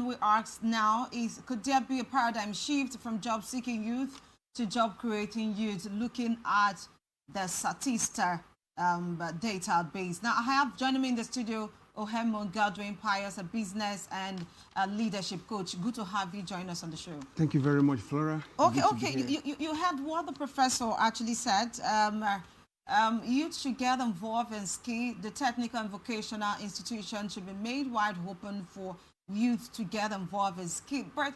we ask now is, could there be a paradigm shift from job-seeking youth to job-creating youth, looking at the Statista database? Now, I have joining me in the studio Ohemu Godwin Pius, a business and a leadership coach. Good to have you join us on the show. Thank you very much, Flora. Okay. You heard what the professor actually said. Youth should get involved in skill. The technical and vocational institution should be made wide open for youth to get involved in skill. But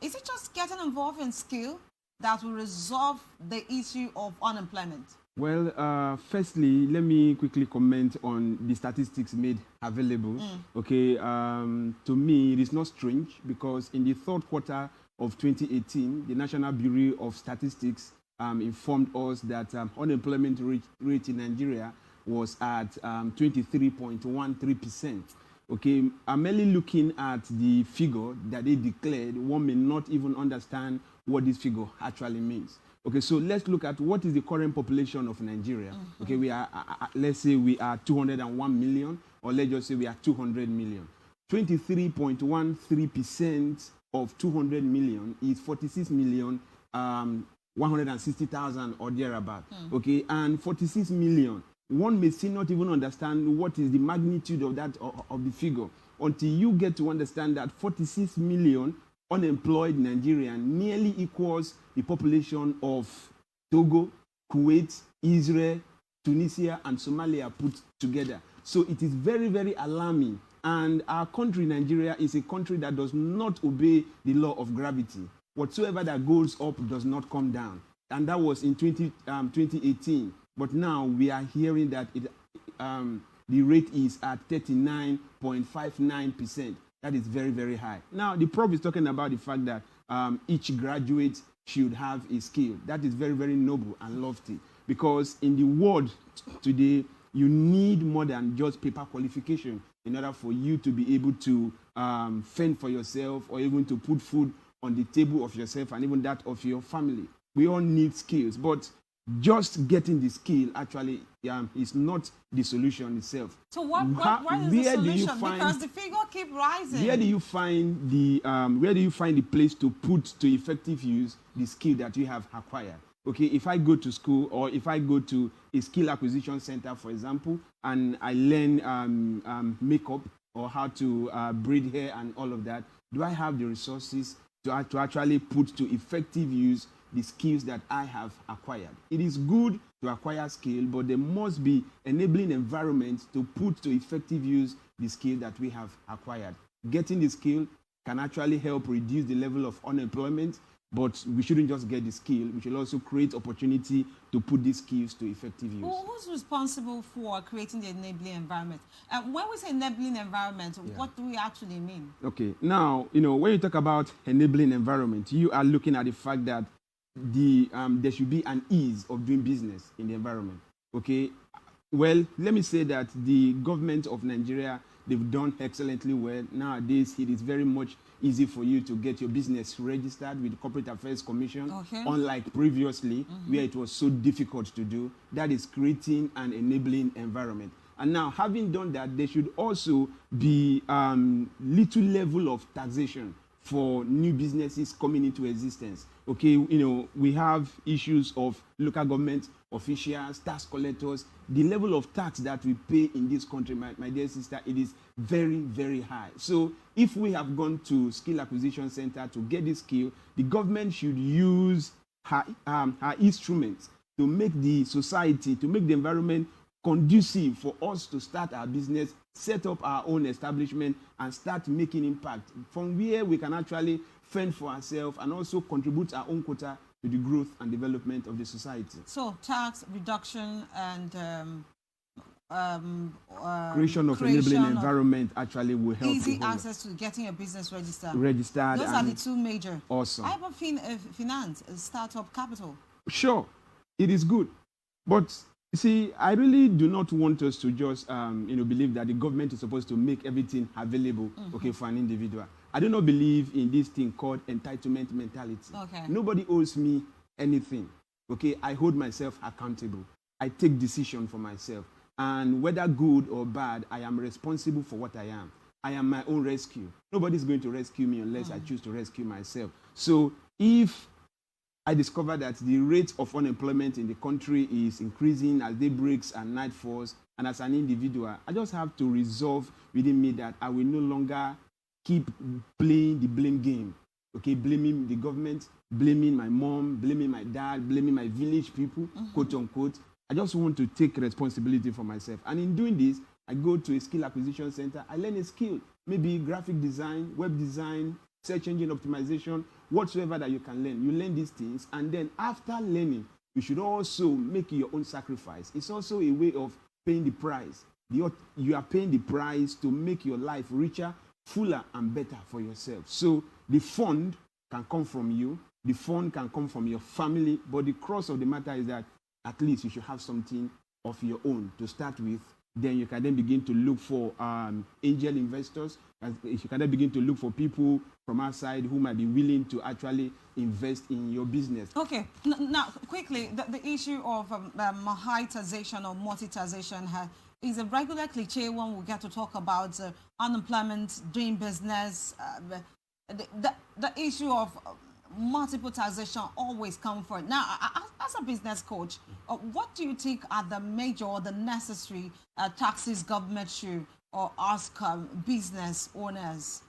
is it just getting involved in skill that will resolve the issue of unemployment? Well, firstly, let me quickly comment on the statistics made available. Okay, to me, it is not strange because in the third quarter of 2018, the National Bureau of Statistics informed us that unemployment rate in Nigeria was at 23.13%. Okay, I'm merely looking at the figure that they declared. One may not even understand what this figure actually means. Okay, so let's look at what is the current population of Nigeria. Okay, we are, let's say we are 201 million, or let's just say we are 200 million. 23.13% of 200 million is 46 million, 160,000 or thereabout. Okay, and 46 million, one may still not even understand what is the magnitude of that, of the figure, until you get to understand that 46 million unemployed Nigerian nearly equals the population of Togo, Kuwait, Israel, Tunisia, and Somalia put together. So it is very, very alarming. And our country, Nigeria, is a country that does not obey the law of gravity. Whatsoever that goes up does not come down. And that was in 2018. But now we are hearing that the rate is at 39.59%. That is very, very high. Now, the prof is talking about the fact that each graduate should have a skill. That is very, very noble and lofty, because in the world today, you need more than just paper qualification in order for you to be able to fend for yourself, or even to put food on the table of yourself and even that of your family. We all need skills, but just getting the skill actually is not the solution itself. So what is the solution? Because the figure keep rising. Where do you find the place to put to effective use the skill that you have acquired? Okay, if I go to school, or if I go to a skill acquisition center, for example, and I learn makeup or how to braid hair and all of that, do I have the resources to actually put to effective use the skills that I have acquired? It is good to acquire skill, but there must be enabling environments to put to effective use the skill that we have acquired. Getting the skill can actually help reduce the level of unemployment, but we shouldn't just get the skill. We should also create opportunity to put these skills to effective use. Who's responsible for creating the enabling environment? When we say enabling environment, what do we actually mean? Okay, now, when you talk about enabling environment, you are looking at the fact that there should be an ease of doing business in the environment. Okay, well, let me say that the government of Nigeria, they've done excellently well. Nowadays, it is very much easy for you to get your business registered with the Corporate Affairs Commission, unlike previously, where it was so difficult to do. That is creating an enabling environment. And now, having done that, there should also be little level of taxation for new businesses coming into existence. Okay, we have issues of local government officials, tax collectors. The level of tax that we pay in this country, my dear sister, it is very, very high. So if we have gone to skill acquisition center to get this skill, the government should use her instruments to make the society, to make the environment conducive for us to start our business, set up our own establishment, and start making impact, from where we can actually fend for ourselves and also contribute our own quota to the growth and development of the society. So tax reduction and creation of enabling environment actually will help. Easy access to getting a business registered. Those are the two major. Awesome. How about finance, startup capital? Sure, it is good, but see, I really do not want us to just believe that the government is supposed to make everything available, for an individual. I do not believe in this thing called entitlement mentality. Okay. Nobody owes me anything. Okay, I hold myself accountable. I take decision for myself, and whether good or bad, I am responsible for what I am. I am my own rescue. Nobody's going to rescue me unless I choose to rescue myself. So if I discover that the rate of unemployment in the country is increasing as day breaks and night falls, and as an individual, I just have to resolve within me that I will no longer keep playing the blame game. Okay, blaming the government, blaming my mom, blaming my dad, blaming my village people, quote unquote. I just want to take responsibility for myself. And in doing this, I go to a skill acquisition center. I learn a skill, maybe graphic design, web design, search engine optimization, whatsoever that you can learn. You learn these things, and then after learning, you should also make your own sacrifice. It's also a way of paying the price. You are paying the price to make your life richer, fuller, and better for yourself. So the fund can come from you, the fund can come from your family, but the cross of the matter is that at least you should have something of your own to start with. Then you can then begin to look for angel investors. You can then begin to look for people from outside who might be willing to actually invest in your business. Okay, now quickly, the issue of high-taxation or multi-taxation is a regular cliche when we get to talk about unemployment, doing business. The issue of multiple taxation always come forward. Now, as a business coach, what do you think are the major or the necessary taxes government should or ask business owners?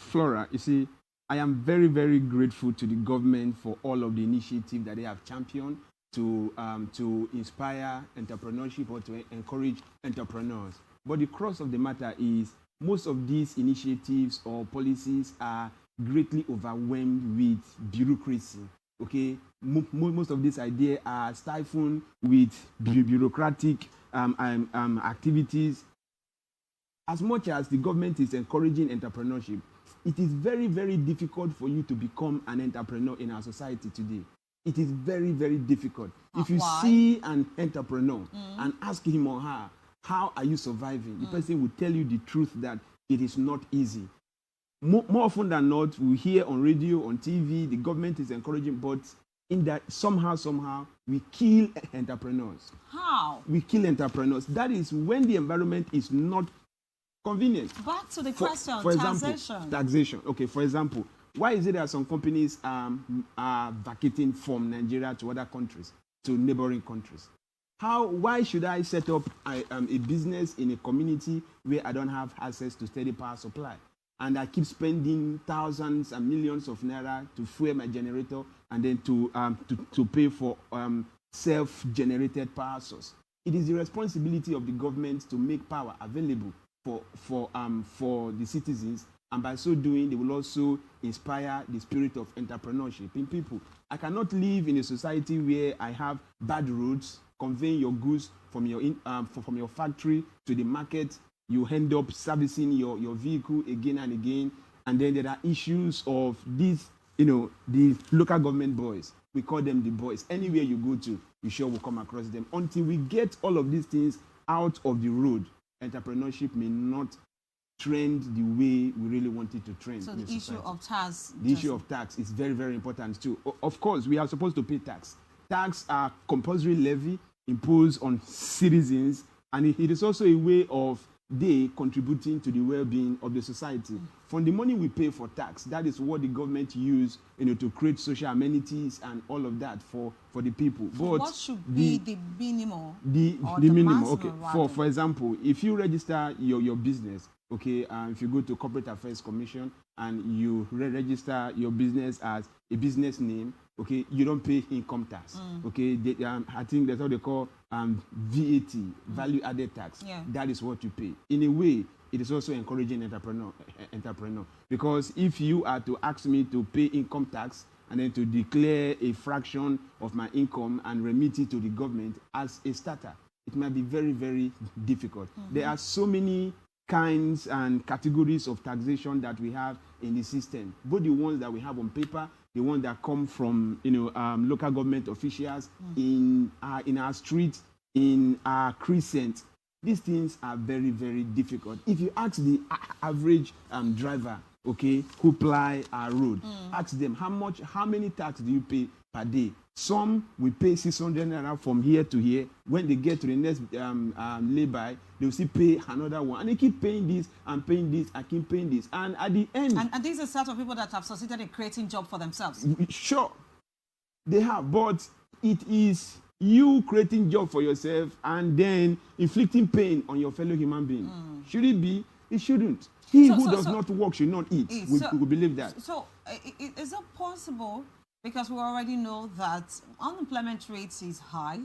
Flora, you see, I am very, very grateful to the government for all of the initiative that they have championed to inspire entrepreneurship or to encourage entrepreneurs. But the crux of the matter is most of these initiatives or policies are greatly overwhelmed with bureaucracy. Okay, most of these ideas are stifled with bureaucratic activities. As much as the government is encouraging entrepreneurship, it is very, very difficult for you to become an entrepreneur in our society today. It is very, very difficult. If you see an entrepreneur and ask him or her, how are you surviving? The person will tell you the truth that it is not easy. More often than not, we hear on radio, on TV, the government is encouraging, but in that somehow, we kill entrepreneurs. How? We kill entrepreneurs. That is when the environment is not convenient. Back to the question, for taxation. Example, taxation. Okay, for example, why is it that some companies are vacating from Nigeria to other countries, to neighboring countries? Why should I set up a business in a community where I don't have access to steady power supply? And I keep spending thousands and millions of naira to fuel my generator and then to pay for self-generated power source. It is the responsibility of the government to make power available for the citizens, and by so doing, they will also inspire the spirit of entrepreneurship in people. I cannot live in a society where I have bad roads conveying your goods from your factory to the market. You end up servicing your vehicle again and again, and then there are issues of these, the local government boys. We call them the boys. Anywhere you go to, you sure will come across them. Until we get all of these things out of the road, entrepreneurship may not trend the way we really want it to trend. So the issue of tax. The issue of tax is very, very important too. Of course, we are supposed to pay tax. Tax are compulsory levy imposed on citizens, and it is also a way of they contributing to the well-being of the society. From the money we pay for tax, that is what the government use, to create social amenities and all of that for the people. But what should be the minimum? The minimum. Okay. For example, if you register your business, okay, if you go to Corporate Affairs Commission and you register your business as a business name, okay, you don't pay income tax. Okay, I think that's what they call VAT, value added tax. Yeah. That is what you pay. In a way, it is also encouraging entrepreneur. Because if you are to ask me to pay income tax and then to declare a fraction of my income and remit it to the government as a starter, it might be very, very difficult. There are so many kinds and categories of taxation that we have in the system, both the ones that we have on paper, the ones that come from local government officials in our streets, in our crescent. These things are very, very difficult. If you ask the average driver okay, who ply our road. Ask them how many tax do you pay per day? Some will pay 600 naira from here to here. When they get to the next lay-by, they will still pay another one. And they keep paying this and paying this and keep paying this. And at the end... And these are sort of people that have succeeded in creating jobs for themselves. Sure, they have. But it is you creating job for yourself and then inflicting pain on your fellow human being. Should it be? It shouldn't. He who does not work should not eat. We believe that. So, is it possible, because we already know that unemployment rate is high,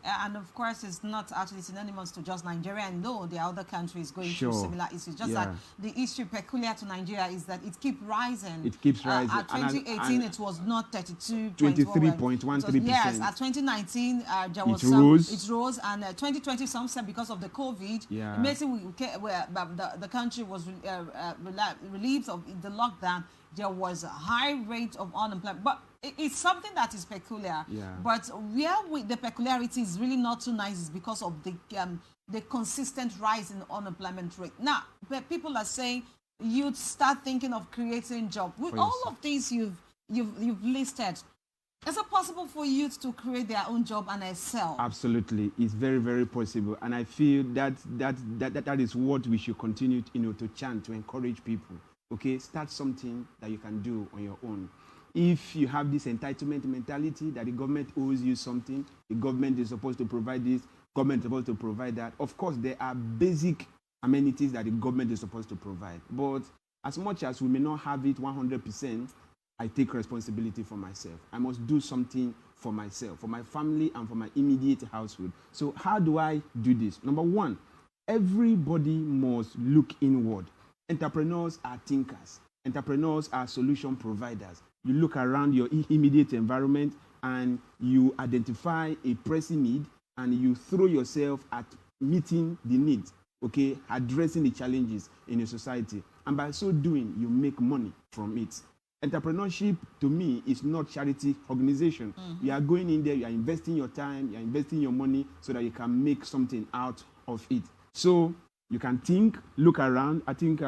and of course it's not actually synonymous to just Nigeria. I know there are other countries going through similar issues. Just that the issue peculiar to Nigeria is that it keeps rising. It keeps rising. At 2018, it was not 23.13%. Yes, at 2019, there was it rose, and 2020, some said because of the COVID, amazing, the country was relieved of the lockdown. There was a high rate of unemployment, but it's something that is peculiar. But where the peculiarity is really not too nice is because of the consistent rise in unemployment rate. Now, people are saying you'd start thinking of creating jobs. With all of these you've listed, is it possible for youth to create their own job and excel? Absolutely, it's very, very possible, and I feel that is what we should continue, to chant, to encourage people. Okay, start something that you can do on your own. If you have this entitlement mentality that the government owes you something, the government is supposed to provide this, government is supposed to provide that. Of course, there are basic amenities that the government is supposed to provide. But as much as we may not have it 100%, I take responsibility for myself. I must do something for myself, for my family, and for my immediate household. So how do I do this? Number one, everybody must look inward. Entrepreneurs are thinkers. Entrepreneurs are solution providers. You look around your immediate environment and you identify a pressing need and you throw yourself at meeting the needs, okay, addressing the challenges in your society. And by so doing, you make money from it. Entrepreneurship, to me, is not charity organization. You are going in there, you are investing your time, you are investing your money so that you can make something out of it. So you can think, look around. I think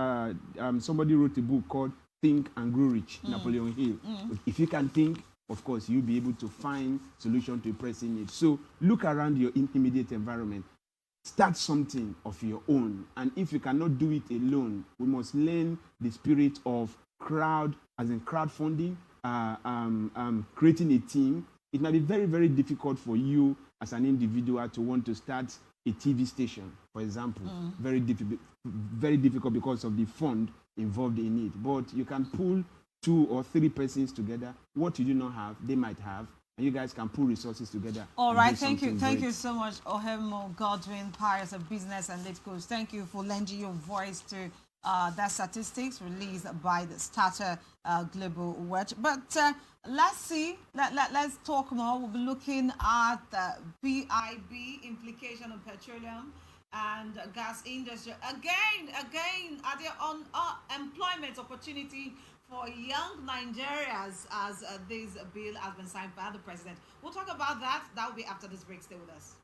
somebody wrote a book called Think and Grow Rich, Napoleon Hill. If you can think, of course, you'll be able to find solution to a pressing need. So look around your immediate environment. Start something of your own. And if you cannot do it alone, we must learn the spirit of crowdfunding, creating a team. It might be very, very difficult for you as an individual to want to start a TV station, for example. Very difficult because of the fund involved in it. But you can pull 2 or 3 persons together. What you do not have, they might have, and you guys can pull resources together. All right, thank you so much, Ohemu Godwin Pius, a business and lit coach. Thank you for lending your voice to that statistics released by the Starter Global Watch. But let's see, let's talk more. We'll be looking at the BIB implication of petroleum and gas industry. Again, are there on employment opportunity for young Nigerians as this bill has been signed by the president? We'll talk about that. That will be after this break. Stay with us.